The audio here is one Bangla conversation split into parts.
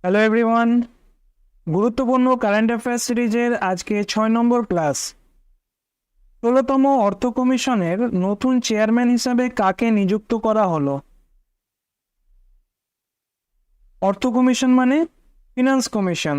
হ্যালো এভরিওয়ান, গুরুত্বপূর্ণ কারেন্ট অ্যাফেয়ার্স সিরিজের আজকে 6 নম্বর ক্লাস। 16তম অর্থ কমিশনের নতুন চেয়ারম্যান হিসাবে কাকে নিযুক্ত করা হলো? অর্থ কমিশন মানে ফিনান্স কমিশন।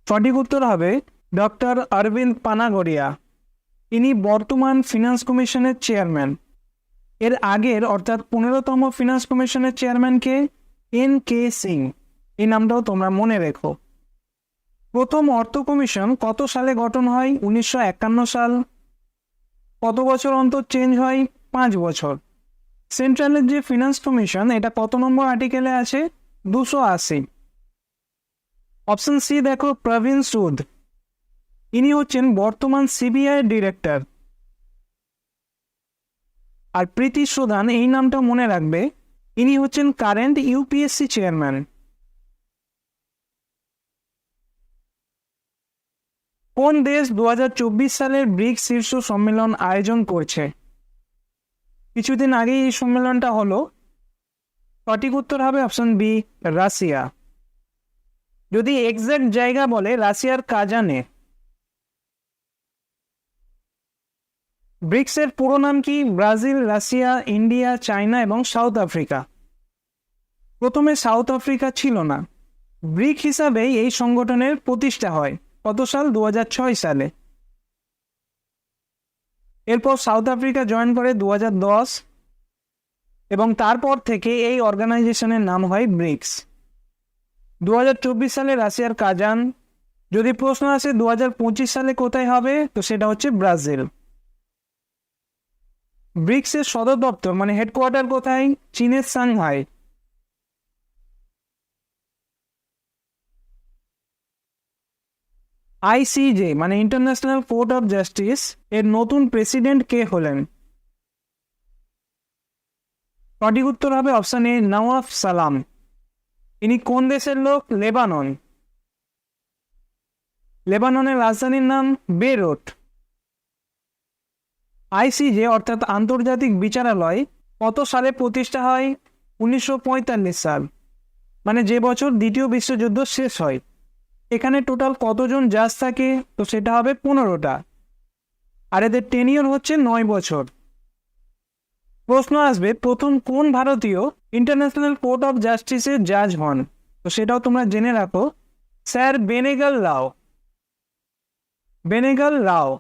সঠিক উত্তর হবে ডক্টর অরবিন্দ পানাগড়িয়া। ইনি বর্তমান ফিনান্স কমিশনের চেয়ারম্যান। এর আগের অর্থাৎ 15তম ফিনান্স কমিশনের চেয়ারম্যানকে N.K. সিং। এই নামটাও তোমরা মনে রেখো। প্রথম অর্থ কমিশন কত সালে গঠন হয়? 1951 সাল। কত বছর অন্তর চেঞ্জ হয়? 5 বছর। সেন্ট্রালের যে ফিনান্স কমিশন, এটা কত নম্বর আর্টিকেলে আছে? 280। অপশন সি দেখো, প্রবীণ সুদ। ইনি হচ্ছেন বর্তমান সিবিআই ডিরেক্টর। আর প্রীতি সুদান, এই নামটা মনে রাখবে, ইনি হচ্ছেন কারেন্ট ইউপিএসসি চেয়ারম্যান। কোন দেশ 2024 সালের ব্রিক্স শীর্ষ সম্মেলন আয়োজন করছে? কিছুদিন আগেই এই সম্মেলনটা হলো। সঠিক উত্তর হবে অপশন বি, রাশিয়া। যদি এক্সাক্ট জায়গা বলে, রাশিয়ার কাজানে। ব্রিক্সের পুরো নাম কি? ব্রাজিল, রাশিয়া, ইন্ডিয়া, চায়না এবং সাউথ আফ্রিকা। প্রথমে সাউথ আফ্রিকা ছিল না। ব্রিক হিসাবেই এই সংগঠনের প্রতিষ্ঠা হয়। কত সাল? 2006 সালে। এরপর সাউথ আফ্রিকা জয়েন করে 2010 এবং তারপর থেকে এই অর্গানাইজেশনের নাম হয় ব্রিক্স। 2024 সালে রাশিয়ার কাজান। যদি প্রশ্ন আসে 2025 সালে কোথায় হবে, তো সেটা হচ্ছে ব্রাজিল। ব্রিক্সের সদর দপ্তর মানে হেডকোয়ার্টার কোথায়? চীনের সাংহাই। আইসিজে মানে ইন্টারন্যাশনাল কোর্ট অফ জাস্টিস এর নতুন প্রেসিডেন্ট কে হলেন? সঠিক উত্তর হবে অপশন এ, নওয়াফ সালাম। ইনি কোন দেশের লোক? লেবানন। লেবাননের রাজধানীর নাম বেরুট। আইসিজে অর্থাৎ আন্তর্জাতিক বিচারালয় কত সালে প্রতিষ্ঠা হয়? 1945 সাল, মানে যে বছর দ্বিতীয় বিশ্বযুদ্ধ শেষ হয়। এখানে টোটাল কতজন জাজ থাকে? তো সেটা হবে 15টা। আর এদের টেনিয়র হচ্ছে 9 বছর। প্রশ্ন আসবে, প্রথম কোন ভারতীয় ইন্টারন্যাশনাল কোর্ট অফ জাস্টিসের জাজ হন? তো সেটাও তোমরা জেনে রাখো, স্যার বেনেগাল রাও। বেনেগাল রাও।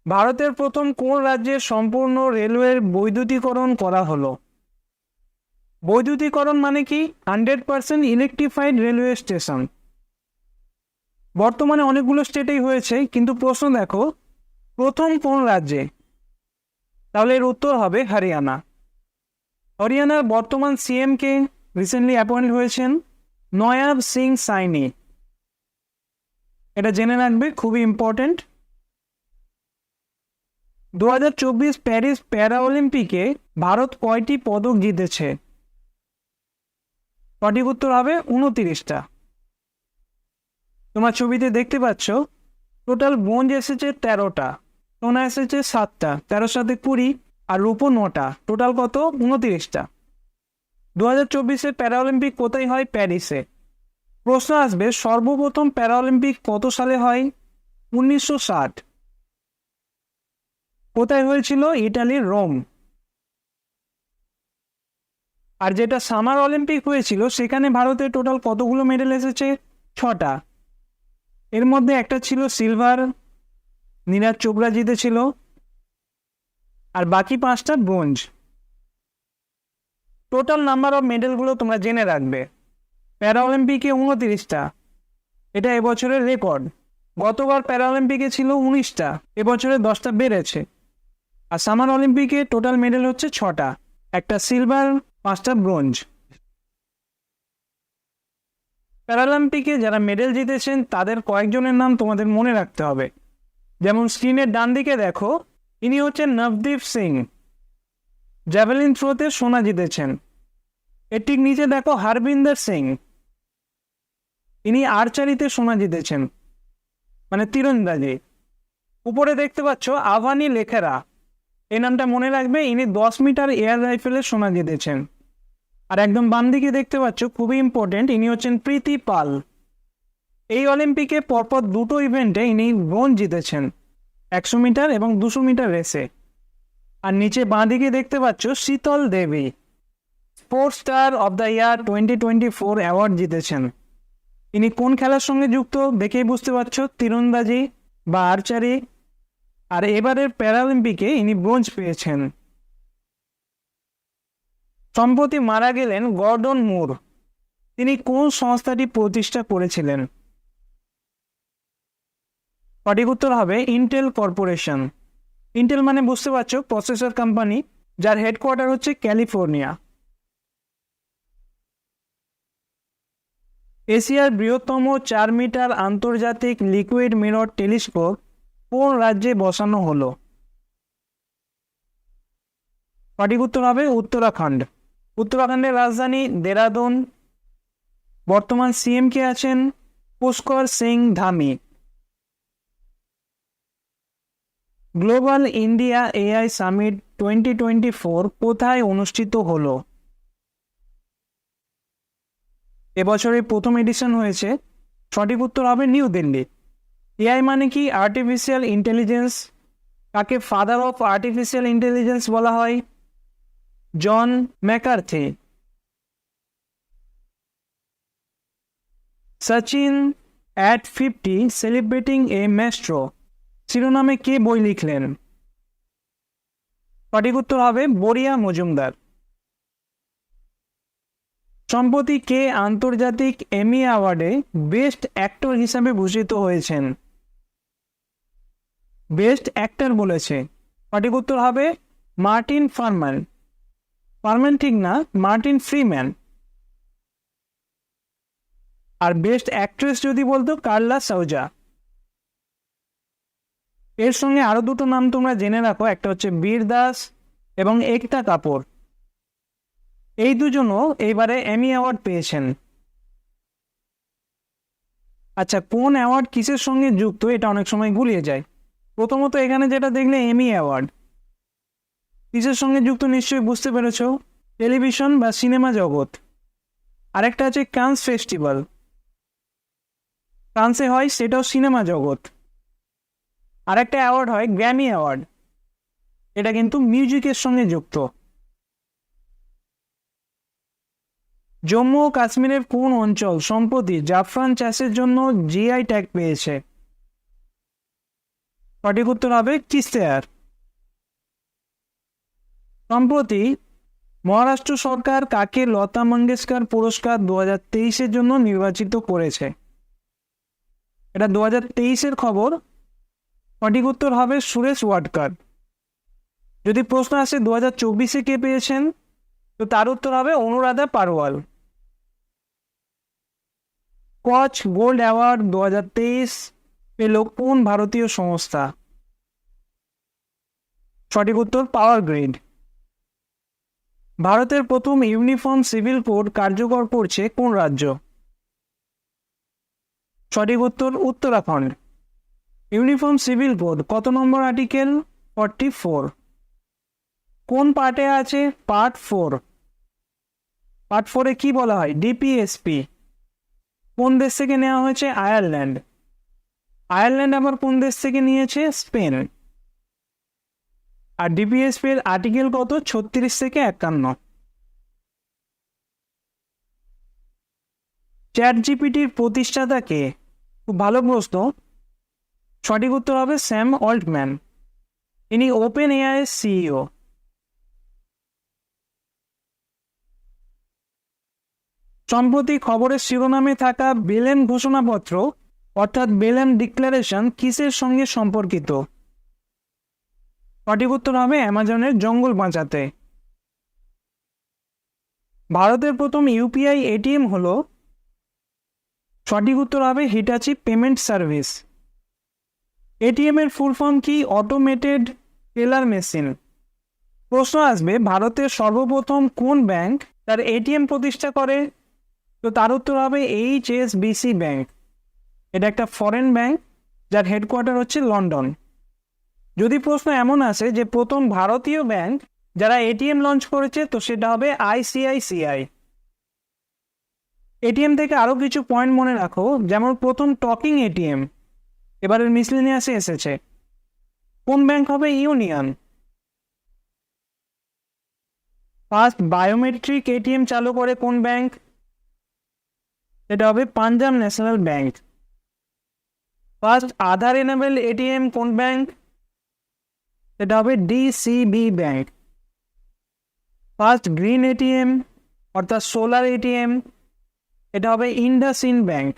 ভারতের প্রথম কোন রাজ্যে সম্পূর্ণ রেলওয়ের বৈদ্যুতিকরণ করা হলো? বৈদ্যুতিকরণ মানে কি? 100% ইলেকট্রিফাইড রেলওয়ে স্টেশন। বর্তমানে অনেকগুলো স্টেটেই হয়েছে, কিন্তু প্রশ্ন দেখো প্রথম কোন রাজ্যে? তাহলে এর উত্তর হবে হরিয়ানা। হরিয়ানার বর্তমান সিএম কে? রিসেন্টলি অ্যাপয়েন্ট হয়েছেন নয়াব সিং সাইনি। এটা জেনে রাখবে, খুবই ইম্পর্টেন্ট। 2024 প্যারিস প্যারা অলিম্পিকে ভারত কয়টি পদক জিতেছে? সঠিক উত্তর হবে 29টা। তোমার ছবিতে দেখতে পাচ্ছ টোটাল ব্রোঞ্জ এসেছে 13টা, সোনা এসেছে 7টা, 13 সাথে 20, আর রূপো 9টা, টোটাল কত? 29টা। 2024 প্যারা অলিম্পিক কোথায় হয়? প্যারিসে। প্রশ্ন আসবে, সর্বপ্রথম প্যারা অলিম্পিক কত সালে হয়? 1960। কোথায় হয়েছিল? ইটালির রোম। আর যেটা সামার অলিম্পিক হয়েছিল, সেখানে ভারতের টোটাল কতগুলো মেডেল এসেছে? 6টা। এর মধ্যে একটা ছিল সিলভার, নীরাজ চোপড়া জিতেছিল, আর বাকি 5টা ব্রোঞ্জ। টোটাল নাম্বার অফ মেডেলগুলো তোমরা জেনে রাখবে। প্যারা অলিম্পিকে 29টা, এটা এবছরের রেকর্ড। গতবার প্যারা অলিম্পিকে ছিল 19টা, এবছরে 10টা বেড়েছে। আর সামার অলিম্পিকে টোটাল মেডেল হচ্ছে 6টা, একটা সিলভার, 5টা ব্রোঞ্জ। প্যারালিম্পিকে যারা মেডেল জিতেছেন তাদের কয়েকজনের নাম তোমাদের মনে রাখতে হবে। যেমন স্ক্রিনের ডান দিকে দেখো, ইনি হচ্ছেন নবদীপ সিং, জ্যাভেলিন থ্রোতে সোনা জিতেছেন। এর ঠিক নিচে দেখো হরবিন্দর সিং, ইনি আর্চারিতে সোনা জিতেছেন, মানে তীরন্দাজি। উপরে দেখতে পাচ্ছ আভানি লেখেরা, এই নামটা মনে রাখবে, ইনি 10 মিটার এয়ার রাইফেলে সোনা জিতেছেন। আর একদম বাম দিকে দেখতে পাচ্ছ, খুবই ইম্পর্টেন্ট, ইনি হচ্ছেন প্রীতি পাল। এই অলিম্পিকে পরপর দুটো ইভেন্টে ইনি ব্রোঞ্জ জিতেছেন, 100 মিটার এবং 200 মিটার রেসে। আর নিচে বাঁ দিকে দেখতে পাচ্ছ Sheetal Devi, sports star of the year 2024 award জিতেছেন। ইনি কোন খেলার সঙ্গে যুক্ত দেখেই বুঝতে পারছো, তীরন্দাজি বা আর্চারি। আর এবারের প্যারালিম্পিকে ইনি ব্রোঞ্জ পেয়েছেন। সম্প্রতি মারা গেলেন গর্ডন মুর। তিনি কোন সংস্থাটি প্রতিষ্ঠা করেছিলেন? সঠিক উত্তর হবে ইন্টেল কর্পোরেশন। ইন্টেল মানে বুঝতে পারছো প্রসেসর কোম্পানি, যার হেডকোয়ার্টার হচ্ছে ক্যালিফোর্নিয়া। এশিয়ার বৃহত্তম 4 মিটার আন্তর্জাতিক লিকুইড মিরর টেলিস্কোপ কোন রাজ্যে বসানো হলো? সঠিক উত্তর হবে উত্তরাখণ্ড। উত্তরাখণ্ডের রাজধানী দেরাদুন। বর্তমান সিএম কে আছেন Pushkar Singh Dhami. Global India AI summit 2024 কোথায় অনুষ্ঠিত হলো? এবছরের প্রথম এডিশন হয়েছে। সঠিক উত্তর হবে নিউ দিল্লি। এআই মানে কি? Artificial intelligence. কাকে ফাদার অফ আর্টিফিশিয়াল ইন্টেলিজেন্স বলা হয়? John McCarthy. Sachin at 50 celebrating a maestro শিরোনামে কে বই লিখলেন? সঠিক উত্তর হবে বরিয়া মজুমদার। সম্প্রতি কে আন্তর্জাতিক এমি অ্যাওয়ার্ডে বেস্ট অ্যাক্টর হিসাবে ভূষিত হয়েছেন? বেস্ট অ্যাক্টর বলেছে। সঠিক উত্তর হবে মার্টিন ফারম্যান। ফারম্যান ঠিক না, মার্টিন ফ্রিম্যান। আর বেস্ট অ্যাক্ট্রেস যদি বলতো কার্লা সাউজা। এর সঙ্গে আরো দুটো নাম তোমরা জেনে রাখো, একটা হচ্ছে বীর দাস এবং একতা কাপুর। এই দুজনও এইবারে এমি অ্যাওয়ার্ড পেয়েছেন। আচ্ছা, কোন অ্যাওয়ার্ড কিসের সঙ্গে যুক্ত এটা অনেক সময় গুলিয়ে যায়। প্রথমত এখানে যেটা দেখলে এমি অ্যাওয়ার্ড কিসের সঙ্গে যুক্ত নিশ্চয়ই বুঝতে পেরেছ, টেলিভিশন বা সিনেমা জগৎ। আরেকটা আছে কান্স ফেস্টিভ্যাল, ফ্রান্সে হয়, সেটাও সিনেমা জগৎ। আরেকটা অ্যাওয়ার্ড হয় গ্র্যামি অ্যাওয়ার্ড, এটা কিন্তু মিউজিকের সঙ্গে যুক্ত। জম্মু ও কাশ্মীরের কোন অঞ্চল সম্প্রতি জাফরান চাষের জন্য জিআই ট্যাগ পেয়েছে? সঠিক উত্তর হবে কিস্তেয়ার। সম্প্রতি মহারাষ্ট্র সরকার কাকে লতা মঙ্গেশকর পুরস্কার 2023-এর জন্য নির্বাচিত করেছে? এটা 2023-এর খবর। সঠিক উত্তর হবে সুরেশ ওয়াডকার। যদি প্রশ্ন আসে 2024-এ কে পেয়েছেন, তো তার উত্তর হবে অনুরাধা পারওয়াল। কচ গোল্ড অ্যাওয়ার্ড 2023 পেল কোন ভারতীয় সংস্থা? সঠিক উত্তর পাওয়ার গ্রিড। ভারতের প্রথম ইউনিফর্ম সিভিল কোড কার্যকর করছে কোন রাজ্য? সঠিক উত্তর উত্তরাখণ্ড। ইউনিফর্ম সিভিল কোড কত নম্বর আর্টিকেল? 44। কোন পার্টে আছে? পার্ট 4। পার্ট 4-এ কি বলা হয়? ডিপিএসপি। কোন দেশ থেকে নেওয়া হয়েছে? আয়ারল্যান্ড। আয়ারল্যান্ড আবার কোন দেশ থেকে নিয়েছে? স্পেন। আর ডিপিএসপি এর আর্টিকেল কত? 36 থেকে 51। চ্যাট জিপিটির প্রতিষ্ঠাতা কে? খুব ভালো প্রশ্ন। সঠিক উত্তর হবে স্যাম অল্টম্যান। ইনি ওপেন এআই এর সিইও। সম্প্রতি খবরের শিরোনামে থাকা বেলেম ঘোষণাপত্র অর্থাৎ বেলেম ডিক্লারেশন কিসের সঙ্গে সম্পর্কিত? সঠিক উত্তর হবে অ্যামাজনের জঙ্গল বাঁচাতে। ভারতের প্রথম ইউপিআই এটিএম হলো? সঠিক উত্তর হবে হিটাচি পেমেন্ট সার্ভিস। এটিএম এর ফুল ফর্ম কি? Automated teller machine. প্রশ্ন আসবে ভারতের সর্বপ্রথম কোন ব্যাংক তার এটিএম প্রতিষ্ঠা করে? তো তার উত্তর হবে এইচএসবিসি ব্যাংক। এটা একটা ফরেন ব্যাংক, যার হেডকোয়ার্টার হচ্ছে লন্ডন। যদি প্রশ্ন এমন আসে যে প্রথম ভারতীয় ব্যাংক যারা এটিএম লঞ্চ করেছে, তো সেটা হবে আইসিআইসিআই। এটিএম থেকে আরও কিছু পয়েন্ট মনে রাখো, যেমন প্রথম টকিং এটিএম এবারের মিসলেনিয়াসে এসেছে। কোন ব্যাংক হবে? ইউনিয়ন। ফার্স্ট বায়োমেট্রিক এটিএম চালু করে কোন ব্যাংক? এটা হবে পাঞ্জাব ন্যাশনাল ব্যাংক। ফার্স্ট আধার এনেবল এটিএম কোন ব্যাংক? এটা হবে DCB bank. First green ATM অর্থাৎ সোলার এটিএম, এটা হবে ইন্ডাসইন্ড ব্যাংক।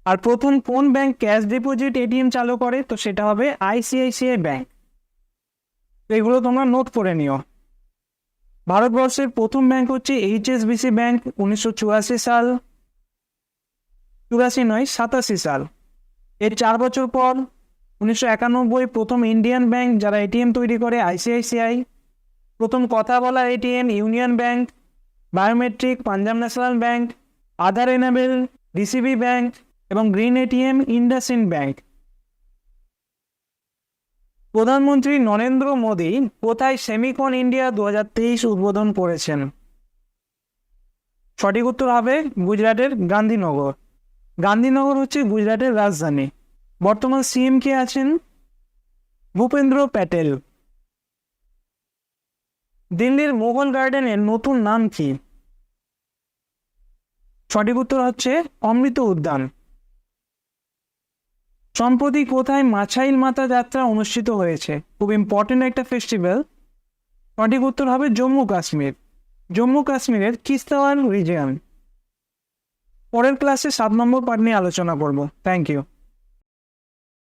আর প্রথম কোন ব্যাংক ক্যাশ ডিপোজিট এটিএম চালু করে? তো সেটা হবে আইসিআইসিআই ব্যাংক। তো এগুলো তোমরা নোট করে নিও। ভারতবর্ষের প্রথম ব্যাংক হচ্ছে এইচএসবিসি ব্যাংক, 1984 সাল, 84 নয় 87 সাল। এর 4 বছর পর 1991 প্রথম ইন্ডিয়ান ব্যাংক যারা এটিএম তৈরি করে, আইসিআইসিআই। প্রথম কথা বলা ATM Union Bank, biometric Punjab National Bank, Aadhaar enable DCB Bank এবং গ্রিন এটিএম ইন্ডাসইন্ড ব্যাংক। প্রধানমন্ত্রী নরেন্দ্র মোদী কোথায় সেমিকন ইন্ডিয়া 2023 উদ্বোধন করেছেন? সঠিক উত্তর হবে গুজরাটের গান্ধীনগর। গান্ধীনগর হচ্ছে গুজরাটের রাজধানী। বর্তমান সিএম কে আছেন? ভূপেন্দ্র প্যাটেল। দিল্লির মোগল গার্ডেনের নতুন নাম কি? সঠিক উত্তর হচ্ছে অমৃত উদ্যান। সম্প্রতি কোথায় মাছাইল মাতা যাত্রা অনুষ্ঠিত হয়েছে? খুব ইম্পর্টেন্ট একটা ফেস্টিভ্যাল। সঠিক উত্তর হবে জম্মু কাশ্মীর। জম্মু কাশ্মীরের কিস্তাওয়ার রিজিয়ন। পরের ক্লাসে 7 নম্বর পার্ট নিয়ে আলোচনা করব। Thank you.